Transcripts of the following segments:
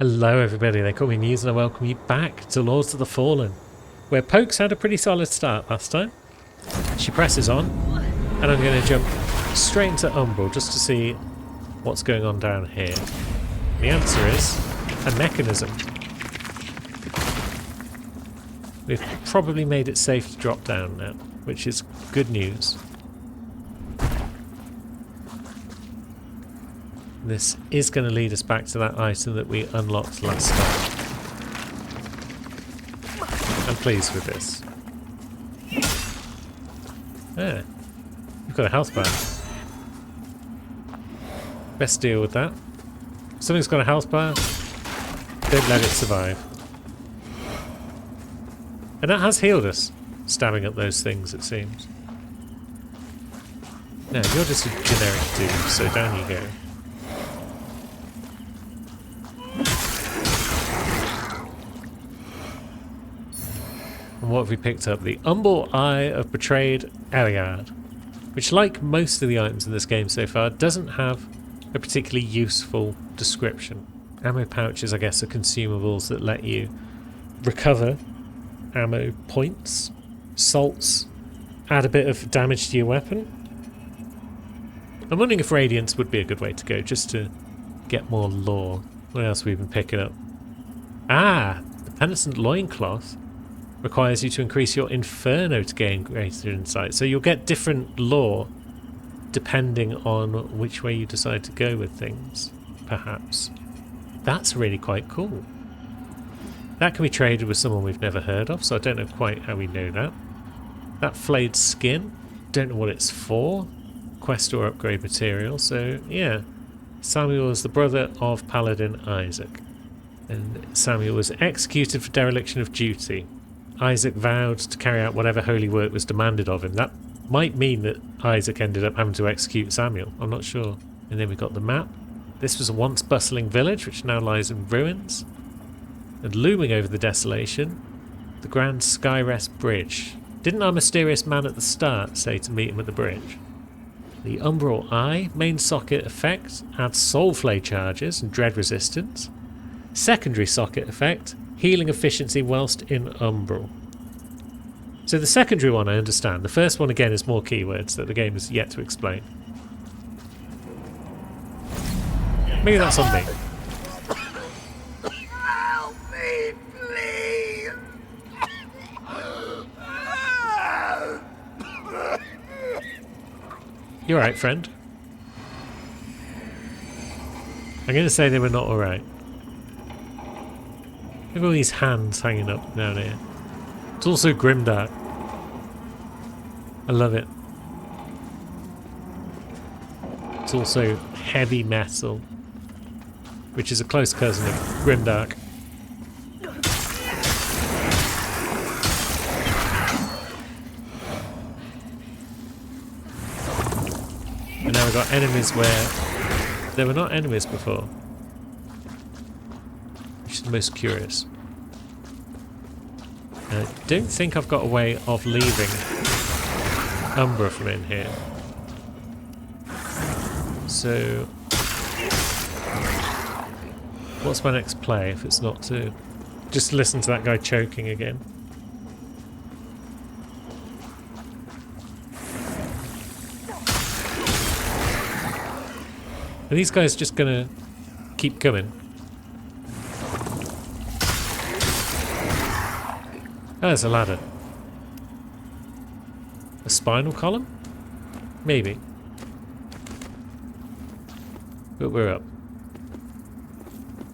Hello everybody, they call me Muse and I welcome you back to Lords of the Fallen, where Pokes had a pretty solid start last time. She presses on, and I'm going to jump straight into Umbral just to see what's going on down here. The answer is a mechanism. We've probably made it safe to drop down now, which is good news. This is going to lead us back to that item that we unlocked last time. I'm pleased with this. Ah, we've got a health bar. Best deal with that. If something's got a health bar, don't let it survive. And that has healed us, stabbing at those things, it seems. No, you're just a generic dude, so down you go. And what have we picked up? The Humble Eye of Betrayed Eliard, which, like most of the items in this game so far, doesn't have a particularly useful description. Ammo pouches, I guess, are consumables that let you recover ammo points. Salts add a bit of damage to your weapon. I'm wondering if Radiance would be a good way to go, just to get more lore. What else have we been picking up? Ah, the Penitent Loincloth requires you to increase your Inferno to gain greater insight. So you'll get different lore depending on which way you decide to go with things, perhaps. That's really quite cool. That can be traded with someone we've never heard of, so I don't know quite how we know that. That flayed skin, don't know what it's for. Quest or upgrade material, so yeah. Samuel is the brother of Paladin Isaac. And Samuel was executed for dereliction of duty. Isaac vowed to carry out whatever holy work was demanded of him. That might mean that Isaac ended up having to execute Samuel. I'm not sure. And then we got the map. This was a once bustling village, which now lies in ruins. And looming over the desolation, the Grand Skyrest Bridge. Didn't our mysterious man at the start say to meet him at the bridge? The Umbral Eye main socket effect adds Soulflay charges and dread resistance. Secondary socket effect, healing efficiency whilst in Umbral. So the secondary one I understand. The first one again is more keywords that the game has yet to explain. Maybe that's on me. Help me, please! You alright, friend? I'm going to say they were not alright. Look at all these hands hanging up down here. It's also grimdark. I love it. It's also heavy metal, which is a close cousin of grimdark. And now we've got enemies where there were not enemies before, which is the most curious. I don't think I've got a way of leaving Umbra from in here. So, what's my next play if it's not to just listen to that guy choking again? Are these guys just gonna keep coming? Oh, there's a ladder. A spinal column? Maybe. But we're up.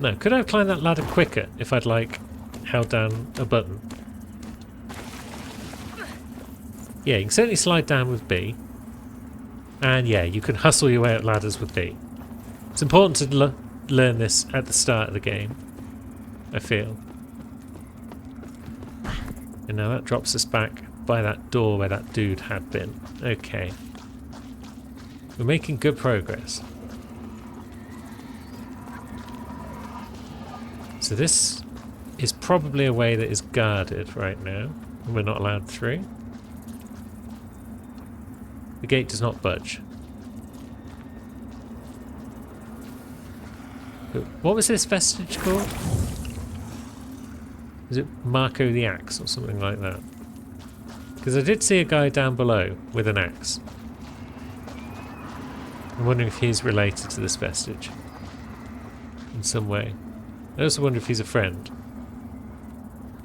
No, could I have climbed that ladder quicker if I'd, like, held down a button? Yeah, you can certainly slide down with B. And yeah, you can hustle your way up ladders with B. It's important to learn this at the start of the game, I feel. And now that drops us back by that door where that dude had been. Okay. We're making good progress. So this is probably a way that is guarded right now, and we're not allowed through. The gate does not budge. What was this vestige called? Is it Marco the Axe or something like that? Because I did see a guy down below with an axe. I'm wondering if he's related to this vestige in some way. I also wonder if he's a friend.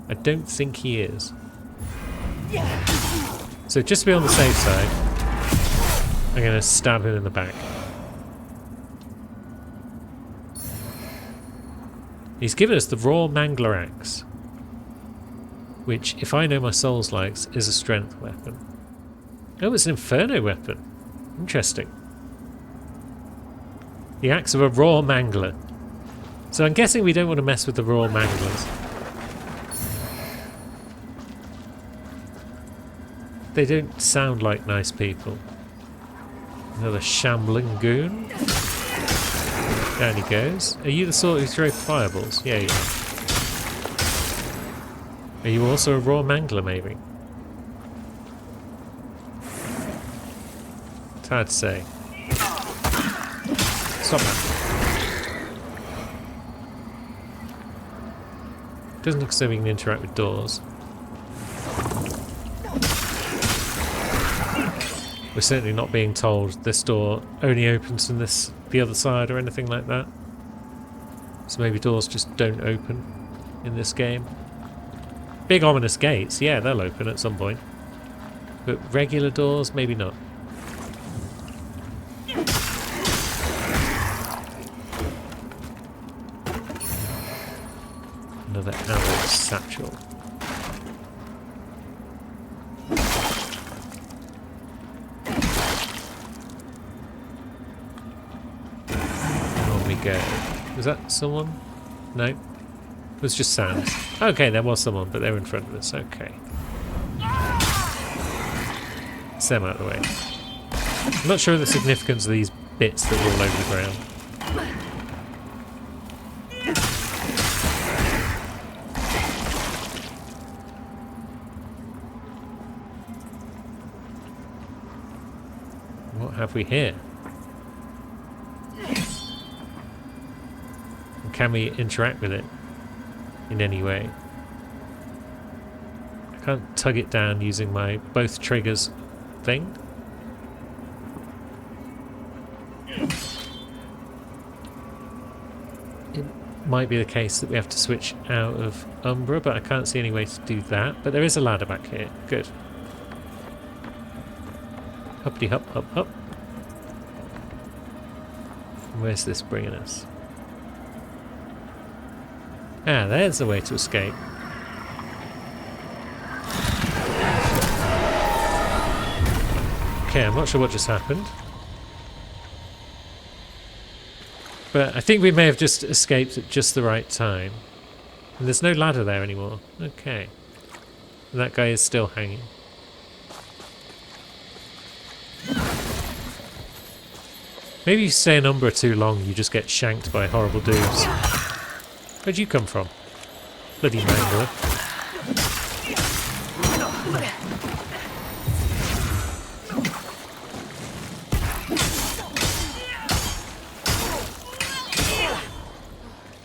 I don't think he is. So just to be on the safe side, I'm going to stab him in the back. He's given us the raw mangler axe, which, if I know my souls likes, is a strength weapon. Oh, it's an inferno weapon. Interesting. The axe of a raw mangler. So I'm guessing we don't want to mess with the raw manglers. They don't sound like nice people. Another shambling goon. Down he goes. Are you the sort who throw fireballs? Yeah, you are. Are you also a raw mangler, maybe? It's hard to say. Stop that. Doesn't look as though we can interact with doors. We're certainly not being told this door only opens from the other side or anything like that. So maybe doors just don't open in this game. Big ominous gates, yeah, they'll open at some point. But regular doors, maybe not. Another arrow satchel. Go. Was that someone? No. It was just sand. Okay, there was someone, but they were in front of us. Okay. Get them out of the way. I'm not sure of the significance of these bits that are all over the ground. What have we here? Can we interact with it in any way? I can't tug it down using my both triggers thing. It might be the case that we have to switch out of Umbra, but I can't see any way to do that. But there is a ladder back here. Good. Huppity hup hup hup. Where's this bringing us? Ah, there's the way to escape. Okay, I'm not sure what just happened. But I think we may have just escaped at just the right time. And there's no ladder there anymore. Okay. And that guy is still hanging. Maybe if you stay in Umbra too long, you just get shanked by horrible dudes. Where'd you come from? Bloody mangler.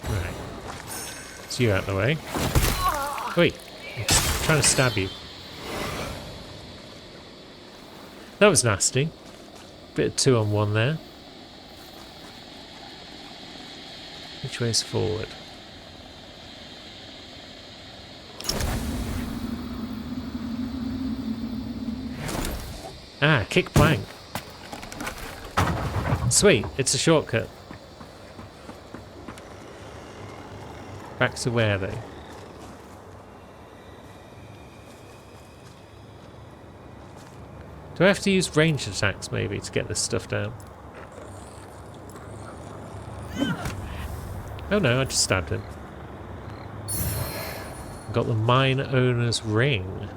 Right. It's you out of the way. Wait. I'm trying to stab you. That was nasty. Bit of 2-on-1 there. Which way is forward? Ah, kick plank. Sweet, it's a shortcut. Back to where though? Do I have to use ranged attacks maybe to get this stuff down? Oh no, I just stabbed him. Got the mine owner's ring.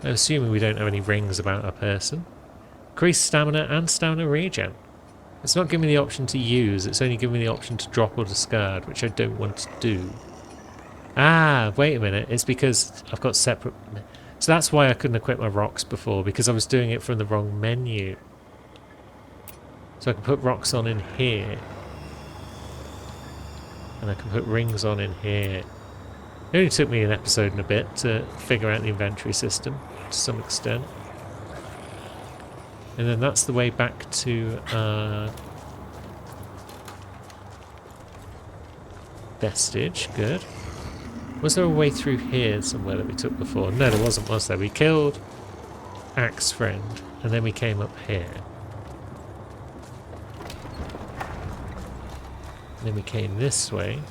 I'm assuming we don't have any rings about our person. Increase stamina and stamina regen. It's not giving me the option to use, it's only giving me the option to drop or discard, which I don't want to do. Ah, wait a minute, it's because I've got separate... So that's why I couldn't equip my rocks before, because I was doing it from the wrong menu. So I can put rocks on in here. And I can put rings on in here. It only took me an episode and a bit to figure out the inventory system to some extent. And then that's the way back to Vestige. Good. Was there a way through here somewhere that we took before? No, there wasn't, was there? We killed Axe Friend, and then we came up here. And then we came this way.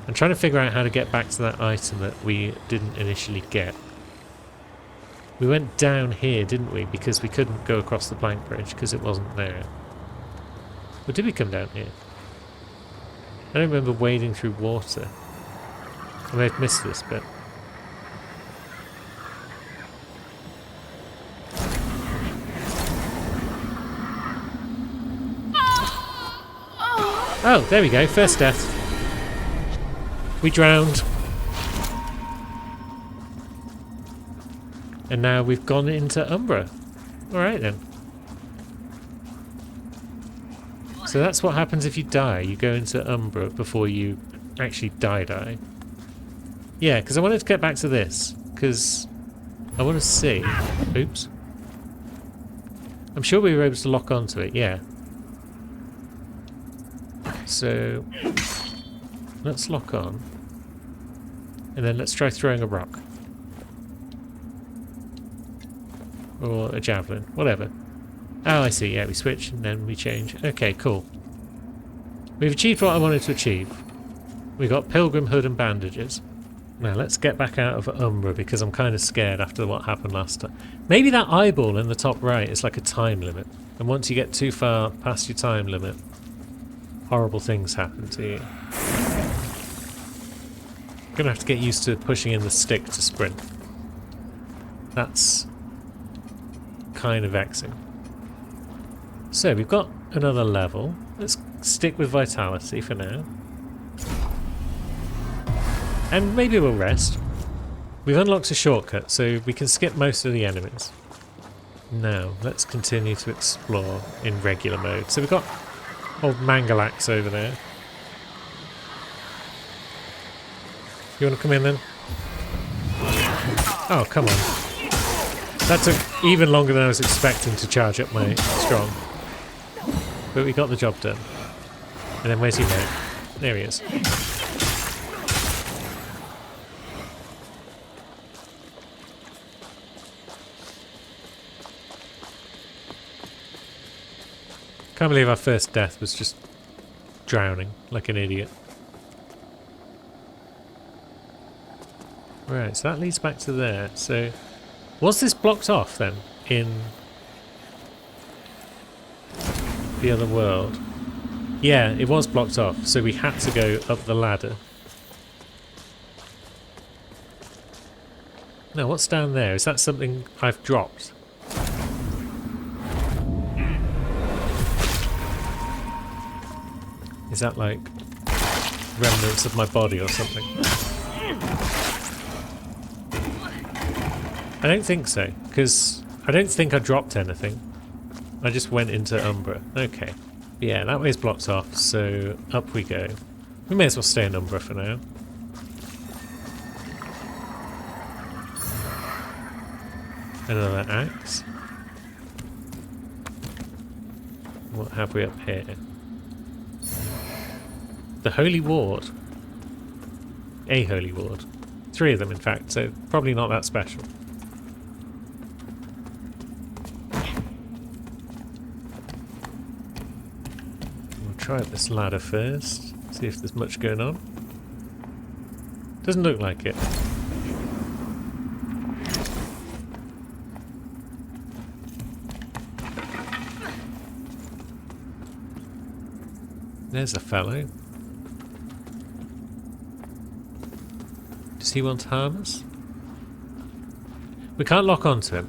I'm trying to figure out how to get back to that item that we didn't initially get. We went down here, didn't we? Because we couldn't go across the plank bridge because it wasn't there. Or did we come down here? I don't remember wading through water. I may have missed this bit. Oh, there we go. First death. We drowned. And now we've gone into Umbra. Alright then. So that's what happens if you die. You go into Umbra before you actually die. Yeah, because I wanted to get back to this. Because I want to see... Oops. I'm sure we were able to lock onto it, yeah. So... let's lock on. And then let's try throwing a rock. Or a javelin. Whatever. Oh, I see. Yeah, we switch and then we change. Okay, cool. We've achieved what I wanted to achieve. We got Pilgrim Hood and bandages. Now, let's get back out of Umbra because I'm kind of scared after what happened last time. Maybe that eyeball in the top right is like a time limit. And once you get too far past your time limit, horrible things happen to you. Gonna have to get used to pushing in the stick to sprint. That's kind of vexing. So we've got another level. Let's stick with Vitality for now. And maybe we'll rest. We've unlocked a shortcut, so we can skip most of the enemies. Now, let's continue to explore in regular mode. So we've got old Mangalax over there. You want to come in then? Oh, come on. That took even longer than I was expecting to charge up my strong. But we got the job done. And then where's he now? There he is. Can't believe our first death was just drowning like an idiot. Right, so that leads back to there. So, was this blocked off then in the other world? Yeah, it was blocked off, so we had to go up the ladder. Now, what's down there? Is that something I've dropped? Is that like remnants of my body or something? I don't think so, because I don't think I dropped anything. I just went into Umbra. Okay. Yeah, that way's blocked off, so up we go. We may as well stay in Umbra for now. Another axe. What have we up here? The Holy Ward. A Holy Ward. 3 of them, in fact, so probably not that special. We'll try up this ladder first, see if there's much going on. Doesn't look like it. There's a fellow. Does he want to harm us? We can't lock onto him.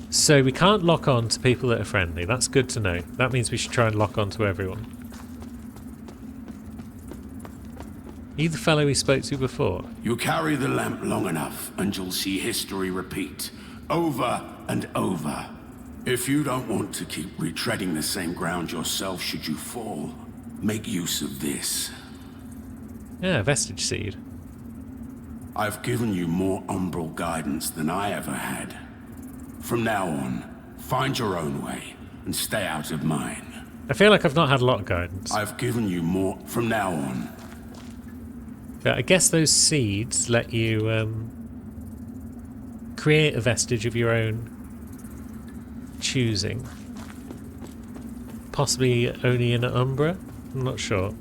So we can't lock on to people that are friendly. That's good to know. That means we should try and lock on to everyone. Are you the fellow we spoke to before? You carry the lamp long enough and you'll see history repeat. Over and over. If you don't want to keep retreading the same ground yourself should you fall, make use of this. Yeah, vestige seed. I've given you more umbral guidance than I ever had. From now on, find your own way and stay out of mine. I feel like I've not had a lot of guidance. I've given you more from now on. But I guess those seeds let you create a vestige of your own choosing. Possibly only in Umbra? I'm not sure.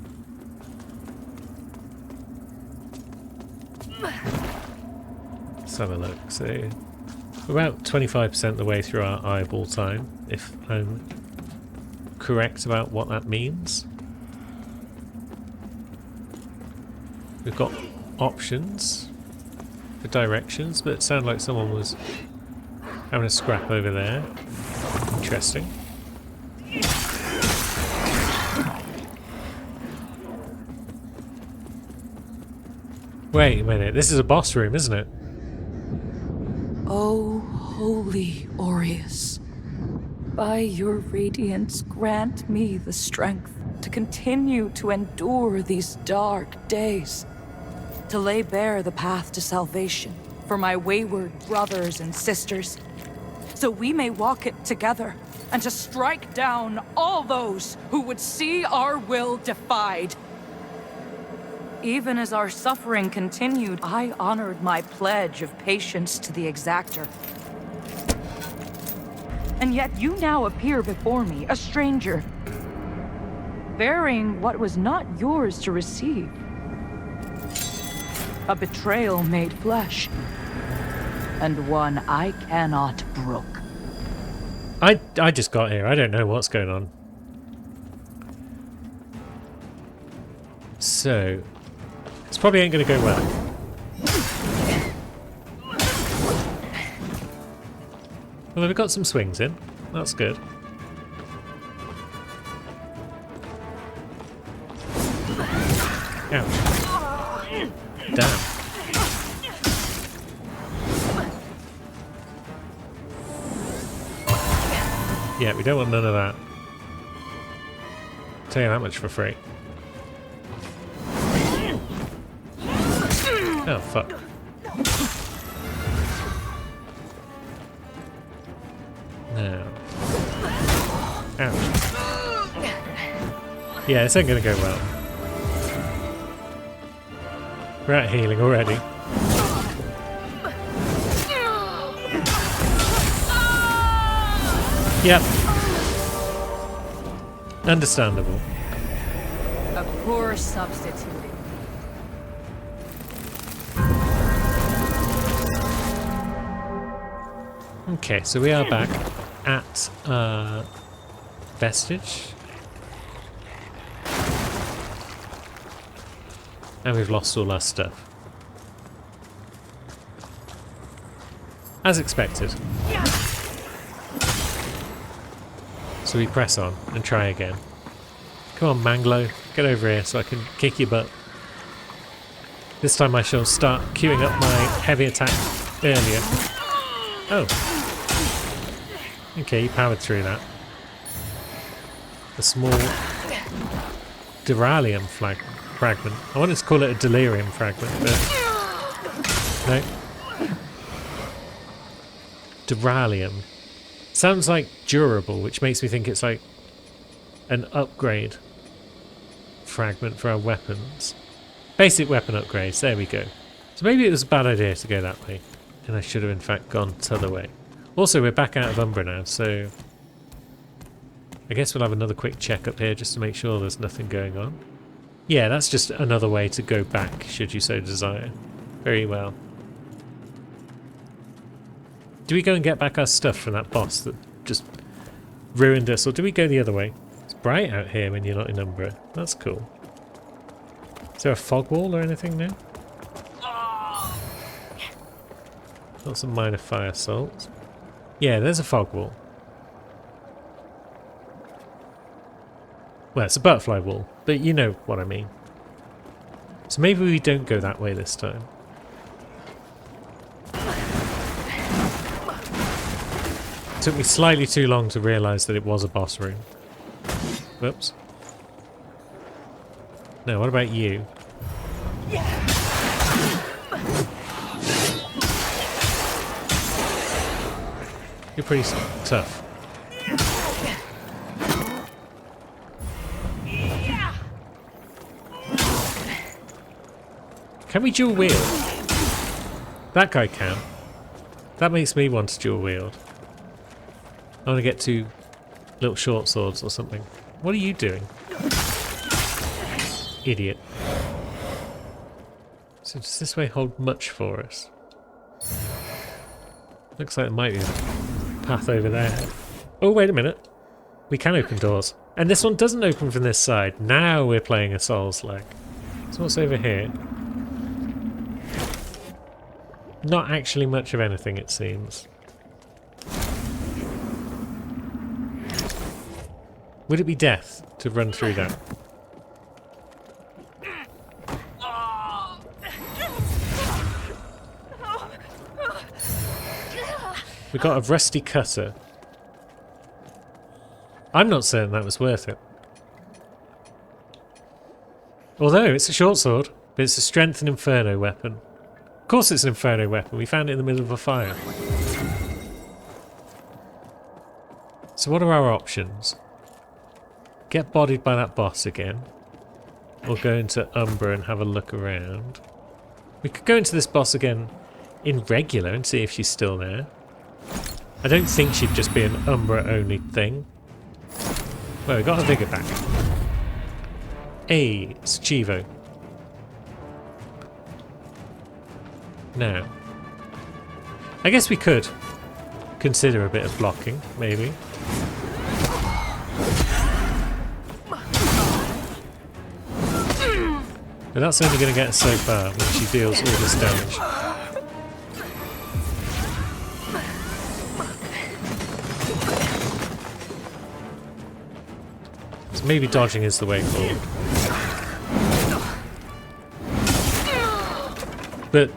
Let's have a look. So, we're about 25% of the way through our eyeball time, if I'm correct about what that means. We've got options for directions, but it sounded like someone was having a scrap over there. Interesting. Wait a minute, this is a boss room, isn't it? O holy Aureus, by your radiance grant me the strength to continue to endure these dark days, to lay bare the path to salvation for my wayward brothers and sisters, so we may walk it together, and to strike down all those who would see our will defied. Even as our suffering continued, I honored my pledge of patience to the Exactor. And yet you now appear before me, a stranger, bearing what was not yours to receive. A betrayal made flesh, and one I cannot brook. I just got here. I don't know what's going on. So, this probably ain't going to go well. Well, we've got some swings in. That's good. Ouch. Damn. Yeah, we don't want none of that. Tell you that much for free. Oh, fuck. Now. Ouch. Yeah, this ain't gonna go well. We're at healing already. Yep. Understandable. A poor substitute. Okay, so we are back at Vestige. And we've lost all our stuff. As expected. So we press on and try again. Come on, Manglo, get over here so I can kick your butt. This time I shall start queuing up my heavy attack earlier. Oh. Okay, you powered through that. A small Duralium fragment. I wanted to call it a Delirium fragment, but no. Duralium. Sounds like durable, which makes me think it's like an upgrade fragment for our weapons. Basic weapon upgrades, there we go. So maybe it was a bad idea to go that way, and I should have in fact gone the other way. Also, we're back out of Umbra now, so I guess we'll have another quick check up here just to make sure there's nothing going on. Yeah, that's just another way to go back, should you so desire. Very well. Do we go and get back our stuff from that boss that just ruined us, or do we go the other way? It's bright out here when you're not in Umbra. That's cool. Is there a fog wall or anything now? Got some minor fire salts. Yeah, there's a fog wall. Well, it's a butterfly wall, but you know what I mean. So maybe we don't go that way this time. Took me slightly too long to realise that it was a boss room. Whoops. No, what about you? You're pretty tough. Can we dual wield? That guy can. That makes me want to dual wield. I want to get 2 little short swords or something. What are you doing? Idiot. So does this way hold much for us? Looks like there might be a path over there. Oh, wait a minute. We can open doors. And this one doesn't open from this side. Now we're playing a Souls-like. So what's over here? Not actually much of anything, it seems. Would it be death to run through that? We got a rusty cutter. I'm not certain that was worth it. Although it's a short sword, but it's a strength and inferno weapon. Of course it's an inferno weapon. We found it in the middle of a fire. So what are our options? Get bodied by that boss again. Or go into Umbra and have a look around. We could go into this boss again in regular and see if she's still there. I don't think she'd just be an Umbra only thing. Well, we got a vigor back. Hey, it's Chivo. Now, I guess we could consider a bit of blocking, maybe. But that's only going to get us so far when she deals all this damage. So maybe dodging is the way forward. But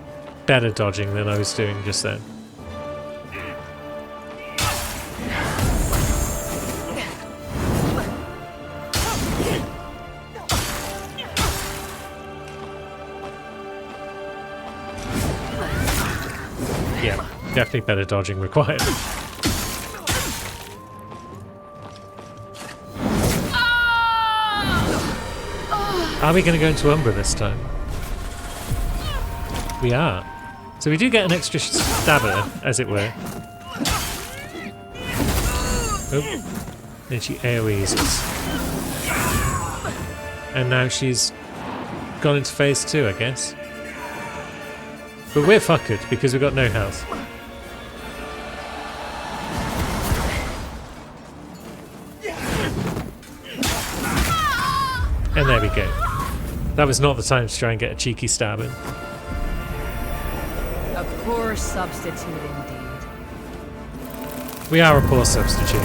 better dodging than I was doing just then. Yeah, definitely better dodging required. Are we going to go into Umbra this time? We are. So we do get an extra stabber, as it were. Oh. Then she AoEs us. And now she's gone into phase 2, I guess. But we're fucked because we've got no health. And there we go. That was not the time to try and get a cheeky stab in. A poor substitute indeed. We are a poor substitute.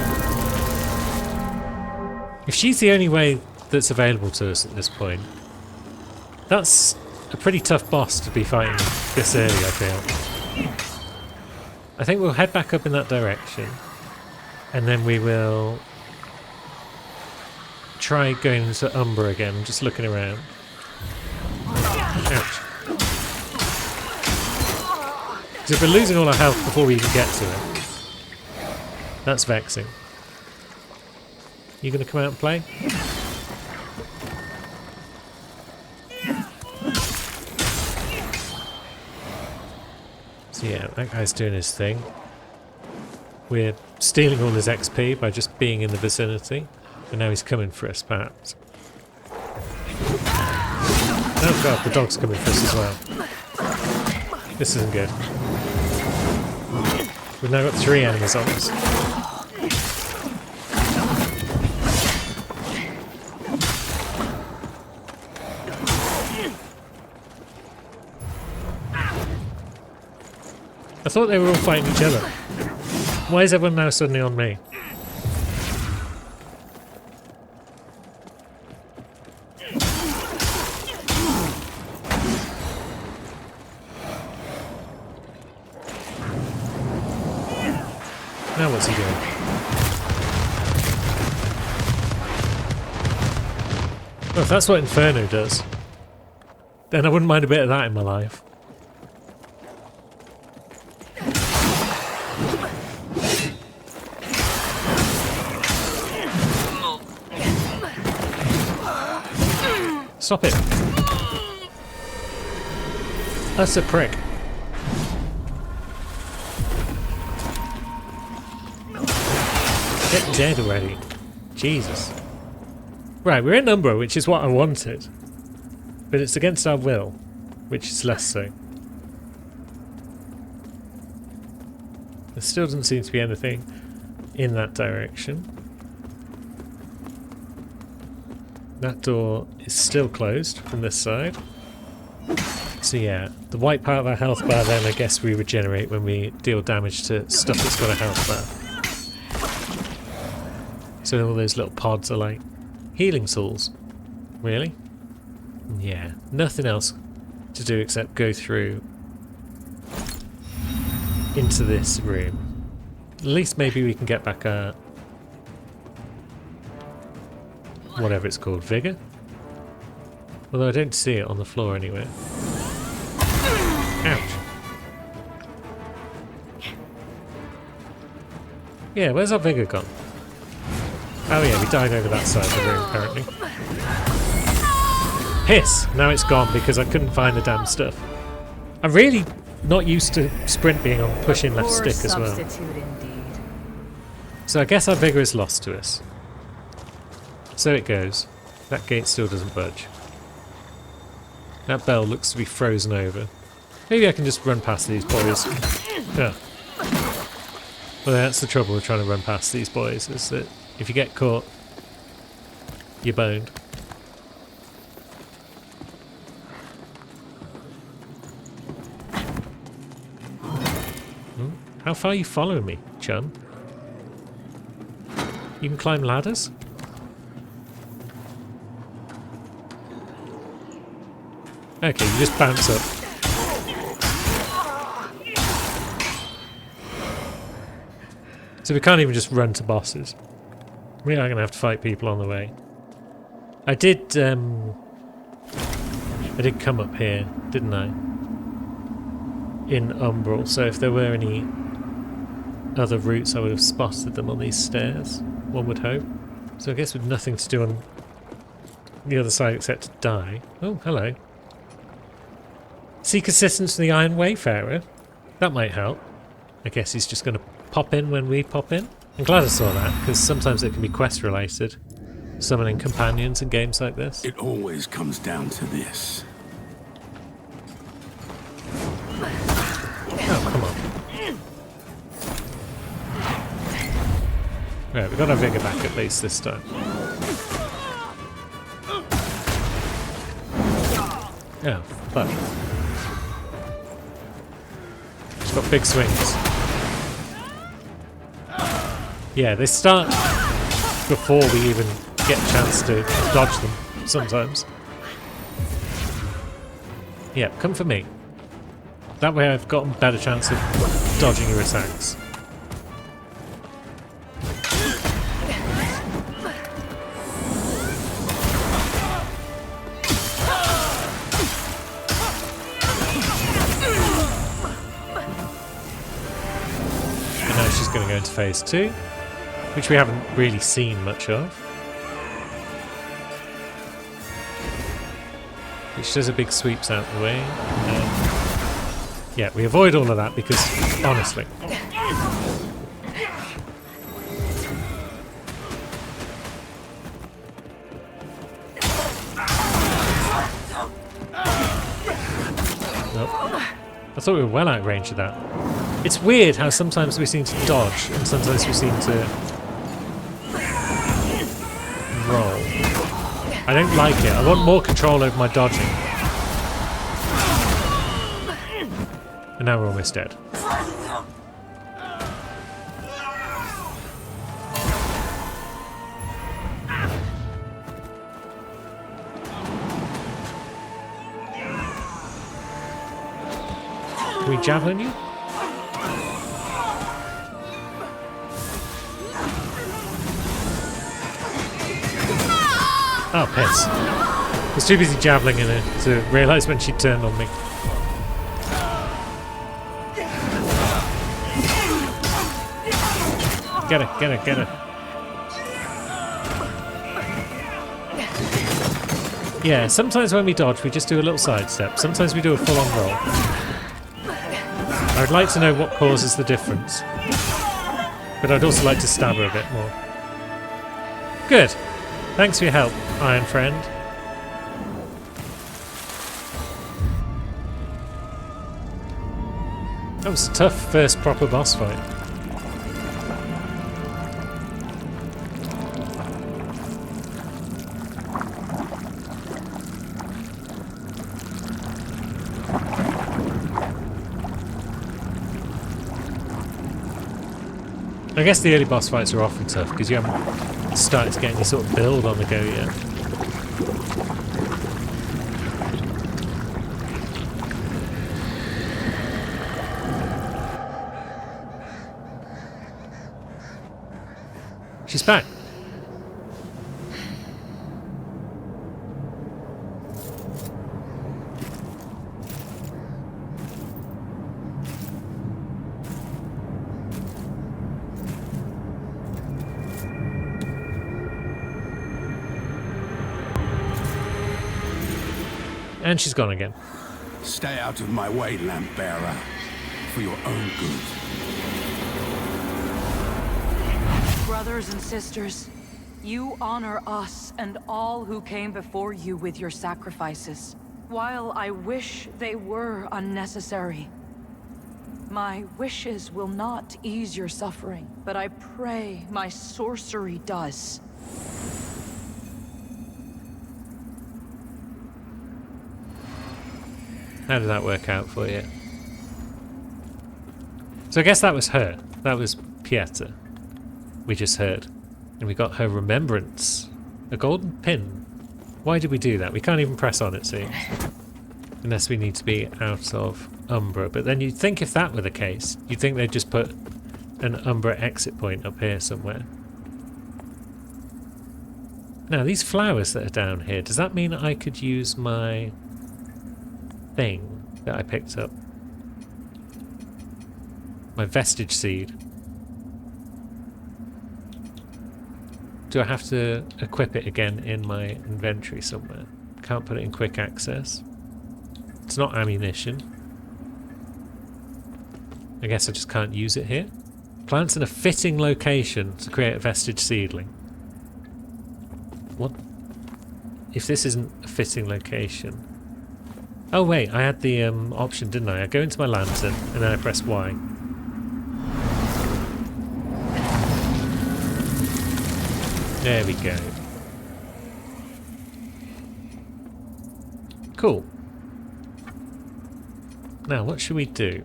If she's the only way that's available to us at this point, that's a pretty tough boss to be fighting this early, I feel. I think we'll head back up in that direction, and then we will try going into Umbra again, just looking around. Ouch. Because if we're losing all our health before we even get to it, that's vexing. You gonna come out and play? So yeah, that guy's doing his thing. We're stealing all his XP by just being in the vicinity. And now he's coming for us, perhaps. Oh god, the dog's coming for us as well. This isn't good. We've now got 3 enemies on us. I thought they were all fighting each other. Why is everyone now suddenly on me? Now what's he doing? Well, if that's what Inferno does, then I wouldn't mind a bit of that in my life. Stop it. That's a prick. Get dead already. Jesus. Right, we're in Umbra, which is what I wanted. But it's against our will, which is less so. There still doesn't seem to be anything in that direction. That door is still closed from this side. So yeah, the white part of our health bar then I guess we regenerate when we deal damage to stuff that's got a health bar. So all those little pods are like healing souls. Really? Yeah, nothing else to do except go through into this room. At least maybe we can get back our whatever it's called, vigor? Although I don't see it on the floor anywhere. Ouch. Yeah, where's our vigor gone? Oh yeah, we died over that side of the room apparently. Piss! Now it's gone because I couldn't find the damn stuff. I'm really not used to sprint being on pushing left stick as well. So I guess our vigor is lost to us. So it goes. That gate still doesn't budge. That bell looks to be frozen over. Maybe I can just run past these boys. Yeah. Well, that's the trouble with trying to run past these boys, is that if you get caught, you're boned. How far are you following me, chum? You can climb ladders? Okay, you just bounce up. So we can't even just run to bosses. We are going to have to fight people on the way. I did come up here, didn't I? In Umbral, so if there were any other routes I would have spotted them on these stairs, one would hope. So I guess with nothing to do on the other side except to die. Oh, hello. Seek assistance from the Iron Wayfarer. That might help. I guess he's just going to pop in when we pop in. I'm glad I saw that, because sometimes it can be quest related. Summoning companions in games like this. It always comes down to this. Oh, come on. Right, we got our vigor back at least this time. Oh, fuck. She's got big swings. Yeah, they start before we even get a chance to dodge them, sometimes. Yeah, come for me. That way I've got a better chance of dodging your attacks. And now she's going to go into phase 2, which we haven't really seen much of. Which does a big sweeps out the way. Yeah, we avoid all of that because, honestly. Nope. I thought we were well out of range of that. It's weird how sometimes we seem to dodge and sometimes we seem to roll. I don't like it. I want more control over my dodging. And now we're almost dead. Can we javelin you? Oh, piss. I was too busy javelling in her to realise when she turned on me. Get her, get her, get her. Yeah, sometimes when we dodge, we just do a little sidestep. Sometimes we do a full-on roll. I'd like to know what causes the difference. But I'd also like to stab her a bit more. Good. Thanks for your help, Iron Friend. That was a tough first proper boss fight. I guess the early boss fights are often tough because you haven't started to get any sort of build on the go yet. She's back. And she's gone again. Stay out of my way, lamp bearer, for your own good. Brothers and sisters, you honor us and all who came before you with your sacrifices. While I wish they were unnecessary, my wishes will not ease your suffering, but I pray my sorcery does. How did that work out for you? So I guess that was her. That was Pieta. We just heard. And we got her remembrance. A golden pin. Why did we do that? We can't even press on it, see? Unless we need to be out of Umbra. But then you'd think if that were the case, you'd think they'd just put an Umbra exit point up here somewhere. Now, these flowers that are down here, does that mean I could use my thing that I picked up? My vestige seed. Do I have to equip it again in my inventory somewhere? Can't put it in quick access. It's not ammunition. I guess I just can't use it here. Plants in a fitting location to create a vestige seedling. What? If this isn't a fitting location... Oh wait, I had the option, didn't I? I go into my lantern and then I press Y. There we go. Cool. Now, what should we do?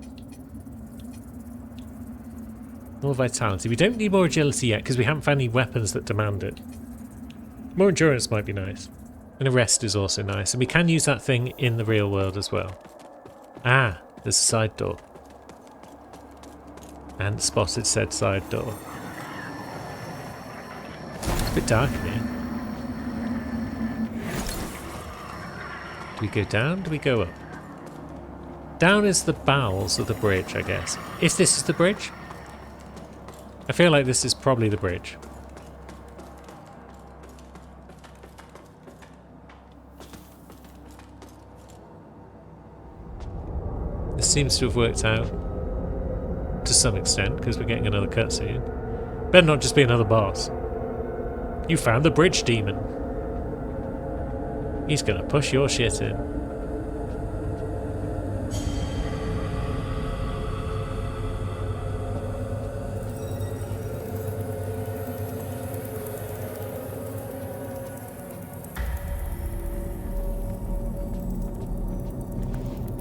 More vitality. We don't need more agility yet because we haven't found any weapons that demand it. More endurance might be nice. And a rest is also nice. And we can use that thing in the real world as well. Ah, there's a side door. And spotted said side door. It's a bit dark in here. Do we go down? Do we go up? Down is the bowels of the bridge, I guess. If this is the bridge? I feel like this is probably the bridge. This seems to have worked out to some extent, because we're getting another cutscene. Better not just be another boss. You found the bridge demon. He's gonna push your shit in.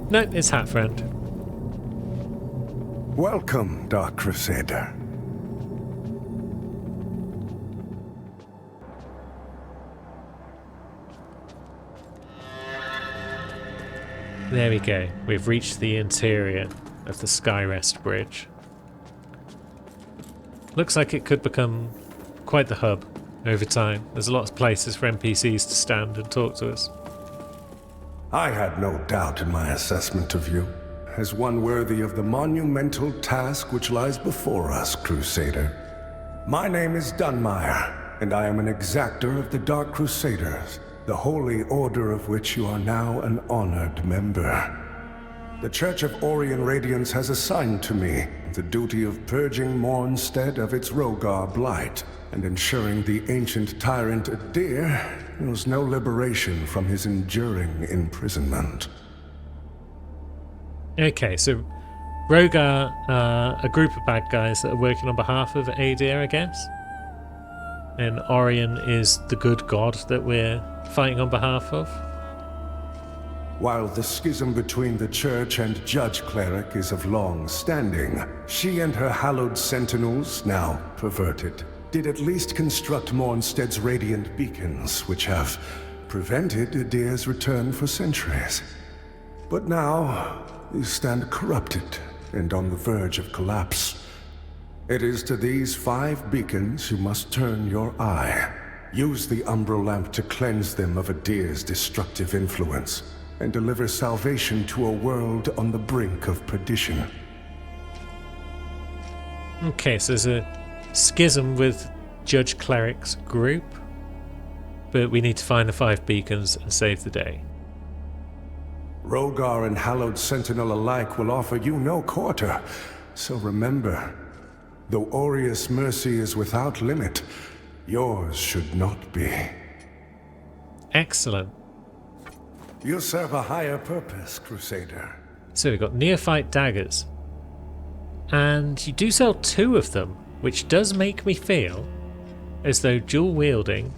No, it's Hat Friend. Welcome, Dark Crusader. There we go. We've reached the interior of the Skyrest Bridge. Looks like it could become quite the hub over time. There's lots of places for NPCs to stand and talk to us. I had no doubt in my assessment of you, as one worthy of the monumental task which lies before us, Crusader. My name is Dunmire, and I am an exactor of the Dark Crusaders, the holy order of which you are now an honored member. The Church of Orien Radiance has assigned to me the duty of purging Mornstead of its Rogar blight, and ensuring the ancient tyrant Adir knows no liberation from his enduring imprisonment. Okay, so Rogar are a group of bad guys that are working on behalf of Adir, I guess. And Orien is the good god that we're fighting on behalf of. While the schism between the Church and Judge Cleric is of long standing, she and her hallowed sentinels, now perverted, did at least construct Mornstead's radiant beacons, which have prevented Adir's return for centuries. But now, you stand corrupted and on the verge of collapse. It is to these 5 beacons you must turn your eye. Use the Umbral Lamp to cleanse them of Adir's destructive influence, and deliver salvation to a world on the brink of perdition. Okay, so there's a schism with Judge Cleric's group, but we need to find the 5 beacons and save the day. Rogar and Hallowed Sentinel alike will offer you no quarter, so remember, though Aureus' mercy is without limit, yours should not be. Excellent. You serve a higher purpose, Crusader. So we've got neophyte daggers. And you do sell 2 of them, which does make me feel as though dual wielding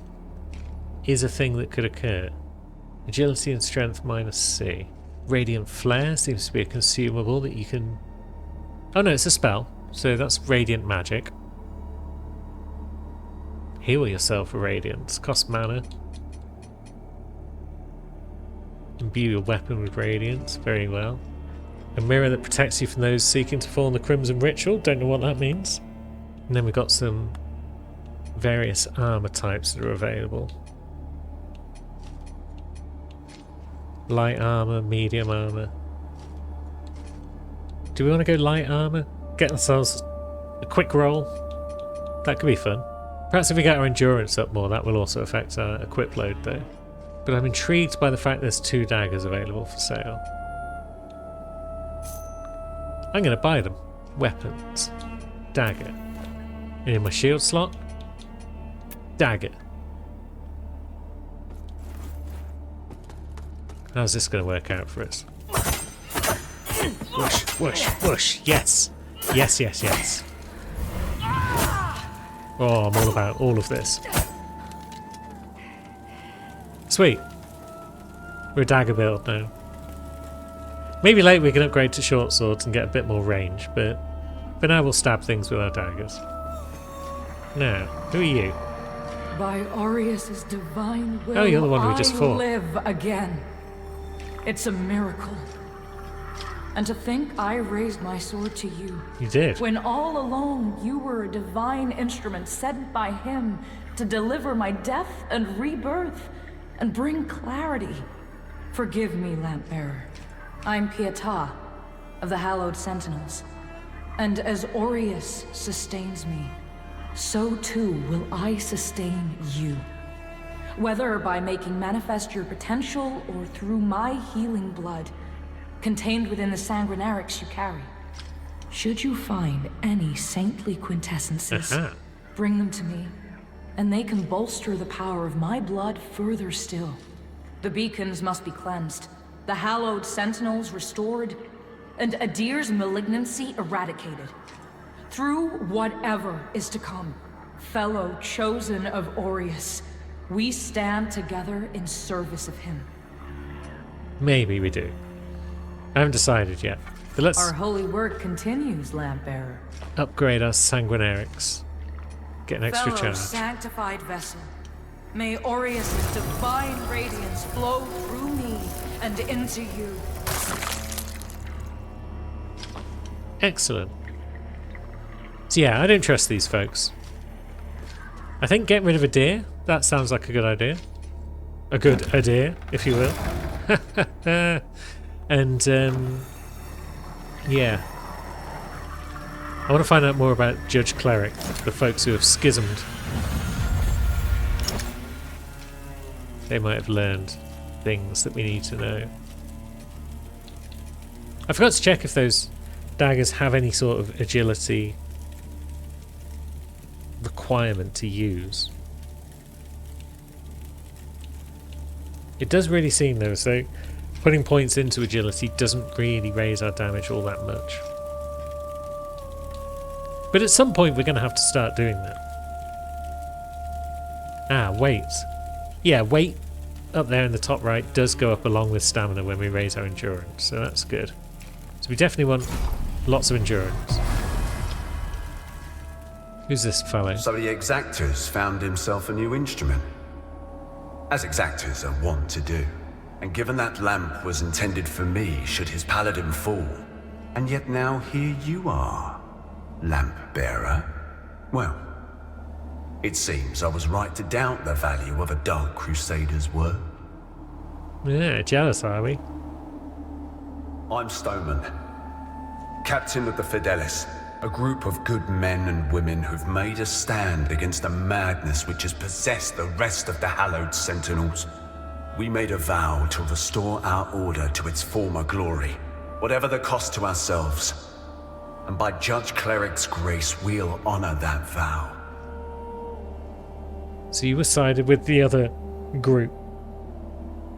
is a thing that could occur. Agility and strength -C. Radiant Flare seems to be a consumable that you can... Oh no, it's a spell, so that's radiant magic. Heal yourself for radiance, cost mana. Imbue your weapon with radiance, very well. A mirror that protects you from those seeking to fall in the Crimson Ritual, don't know what that means. And then we've got some various armor types that are available. Light armor, medium armor. Do we want to go light armor? Get ourselves a quick roll? That could be fun. Perhaps if we get our endurance up more, that will also affect our equip load though. But I'm intrigued by the fact there's 2 daggers available for sale. I'm going to buy them. Weapons. Dagger. In my shield slot. Dagger. How's this going to work out for us? Whoosh, whoosh, whoosh. Yes. Yes, yes, yes. Oh, I'm all about all of this. Sweet. We're a dagger build now. Maybe later we can upgrade to short swords and get a bit more range, but for now we'll stab things with our daggers. Now, who are you? By Aureus' divine will, Oh, you're the one we just fought. I live again. It's a miracle. And to think I raised my sword to you. You did. When all along you were a divine instrument sent by him to deliver my death and rebirth and bring clarity. Forgive me, Lampbearer. I'm Pietà of the Hallowed Sentinels. And as Aureus sustains me, so too will I sustain you. Whether by making manifest your potential or through my healing blood, contained within the sanguinarics you carry. Should you find any saintly quintessences, bring them to me, and they can bolster the power of my blood further still. The beacons must be cleansed, the hallowed sentinels restored, and Adir's malignancy eradicated. Through whatever is to come, fellow chosen of Aureus, we stand together in service of him. Maybe we do. I haven't decided yet. But let's Our holy work continues, Lampbearer. upgrade our sanguinarics. Get an extra Fellow charge. sanctified vessel, may Aureus' divine radiance flow through me and into you. Excellent. So yeah, I don't trust these folks. I think getting rid of a deer, that sounds like a good idea. A good idea, if you will. And, yeah. I want to find out more about Judge Cleric, the folks who have schismed. They might have learned things that we need to know. I forgot to check if those daggers have any sort of agility requirement to use. It does really seem though, so putting points into agility doesn't really raise our damage all that much. But at some point we're going to have to start doing that. Ah, weight. Yeah, weight up there in the top right does go up along with stamina when we raise our endurance, so that's good. So we definitely want lots of endurance. Who's this fellow? So the Exactors found himself a new instrument. As Exactors are wont to do. And given that lamp was intended for me should his paladin fall. And yet now here you are, lamp bearer. Well, it seems I was right to doubt the value of a Dark Crusader's word. Yeah, jealous are we? I'm Stoneman, captain of the Fidelis, a group of good men and women who've made a stand against the madness which has possessed the rest of the Hallowed Sentinels. We made a vow to restore our order to its former glory, whatever the cost to ourselves. And by Judge Cleric's grace, we'll honor that vow. So you were sided with the other group.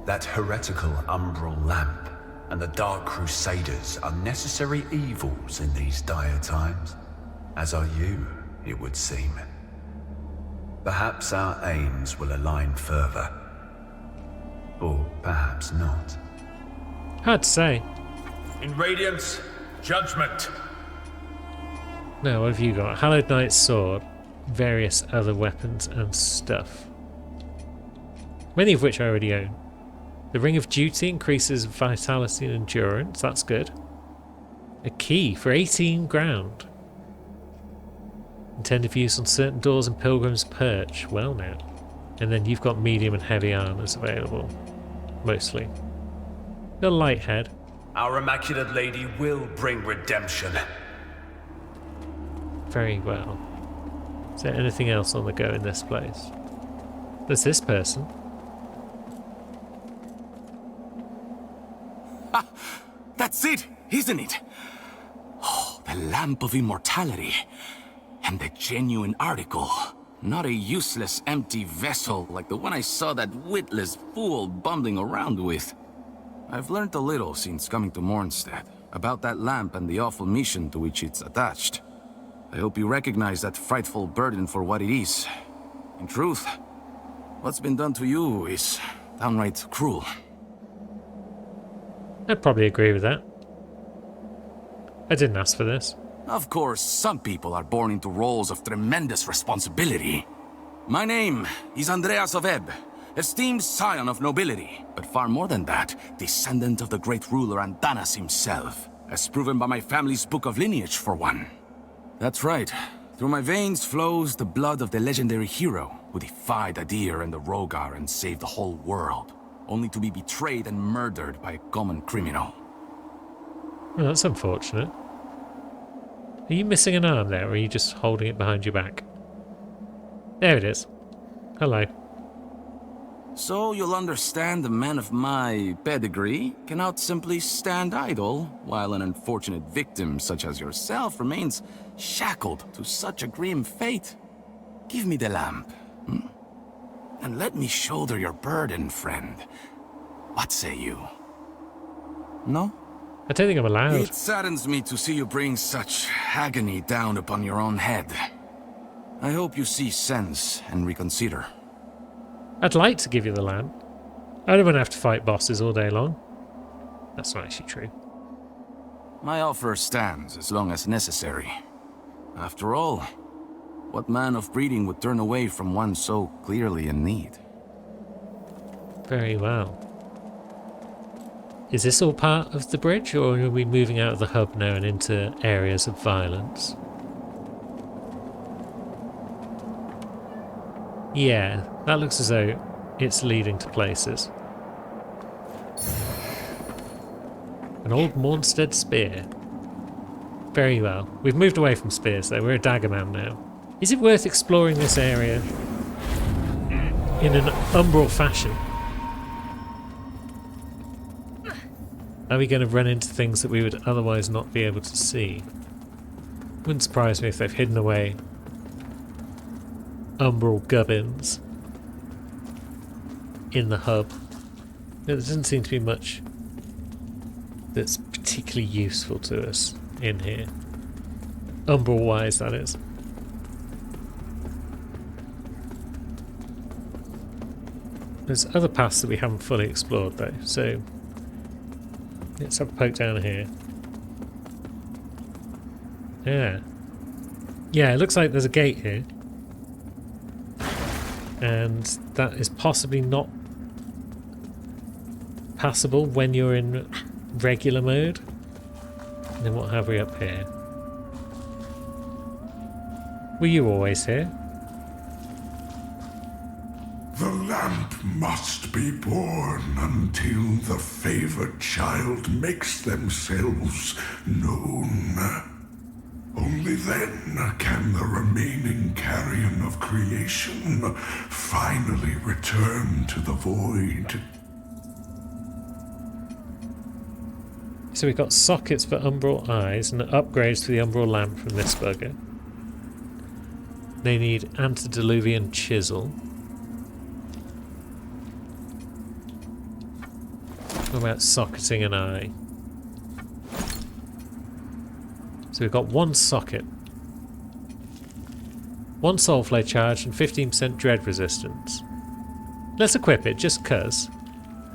That heretical umbral lamp and the Dark Crusaders are necessary evils in these dire times, as are you, it would seem. Perhaps our aims will align further. Or perhaps not. Hard to say. In Radiance, judgment. Now, what have you got? Hallowed Knight's sword, various other weapons and stuff. Many of which I already own. The Ring of Duty increases vitality and endurance, that's good. A key for 18 ground. Intended for use on certain doors in Pilgrim's Perch. Well now. And then you've got medium and heavy armors available. Mostly. The light head. Our Immaculate Lady will bring redemption. Very well. Is there anything else on the go in this place? There's this person. That's it, isn't it? Oh, the Lamp of Immortality. And the genuine article. Not a useless empty vessel like the one I saw that witless fool bumbling around with. I've learned a little since coming to Mornstead about that lamp and the awful mission to which it's attached. I hope you recognize that frightful burden for what it is. In truth, what's been done to you is downright cruel. I'd probably agree with that. I didn't ask for this. Of course, some people are born into roles of tremendous responsibility. My name is Andreas of Ebb, esteemed scion of nobility, but far more than that, descendant of the great ruler Antanas himself, as proven by my family's book of lineage for one. That's right. Through my veins flows the blood of the legendary hero who defied Adir and the Rogar and saved the whole world, only to be betrayed and murdered by a common criminal. Well, that's unfortunate. Are you missing an arm there, or are you just holding it behind your back? There it is. Hello. So you'll understand a man of my pedigree cannot simply stand idle, while an unfortunate victim such as yourself remains shackled to such a grim fate. Give me the lamp, and let me shoulder your burden, friend. What say you? No? I don't think I'm allowed. It saddens me to see you bring such agony down upon your own head. I hope you see sense and reconsider. I'd like to give you the lamp. I don't want to have to fight bosses all day long. That's not actually true. My offer stands as long as necessary. After all, what man of breeding would turn away from one so clearly in need? Very well. Is this all part of the bridge, or are we moving out of the hub now and into areas of violence? Yeah, that looks as though it's leading to places. An old Mornstead spear. Very well. We've moved away from spears though, we're a dagger man now. Is it worth exploring this area in an umbral fashion? Are we going to run into things that we would otherwise not be able to see? Wouldn't surprise me if they've hidden away umbral gubbins in the hub. There doesn't seem to be much that's particularly useful to us in here. Umbral wise, that is. There's other paths that we haven't fully explored though, so let's have a poke down here. Yeah. Yeah, it looks like there's a gate here. And that is possibly not passable when you're in regular mode. And then what have we up here? Were you always here? The lamp must be born until the favored child makes themselves known. Only then can the remaining carrion of creation finally return to the void. So we've got sockets for umbral eyes and upgrades for the umbral lamp from this bugger. They need antediluvian chisel. What about socketing an eye? So we've got one socket, one soulflare charge and 15% dread resistance. Let's equip it just cuz.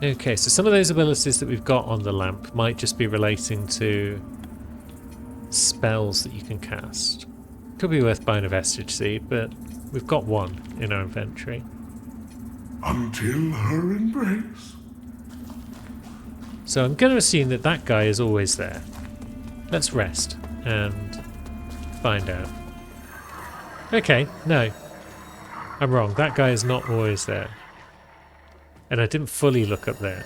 Okay, so some of those abilities that we've got on the lamp might just be relating to spells that you can cast. Could be worth buying a vestige seed, but we've got one in our inventory. Until her embrace. So I'm going to assume that that guy is always there. Let's rest and find out. Okay, no. I'm wrong. That guy is not always there. And I didn't fully look up there.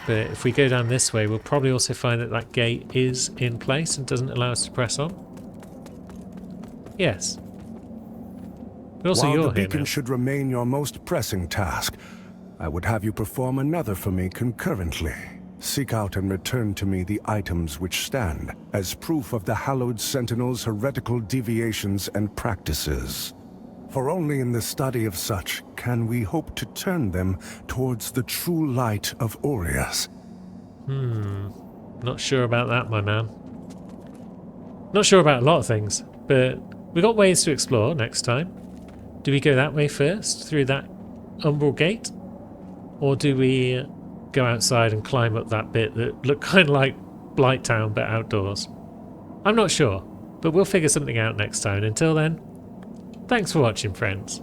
But if we go down this way, we'll probably also find that that gate is in place and doesn't allow us to press on. Yes. But also While you're the here beacon now. should remain your most pressing task, I would have you perform another for me concurrently. Seek out and return to me the items which stand as proof of the Hallowed Sentinel's heretical deviations and practices. For only in the study of such can we hope to turn them towards the true light of Aureus. Not sure about that, my man. Not sure about a lot of things, but we got ways to explore next time. Do we go that way first, through that umbral gate? Or do we go outside and climb up that bit that looked kind of like Blighttown but outdoors? I'm not sure, but we'll figure something out next time. Until then, thanks for watching, friends.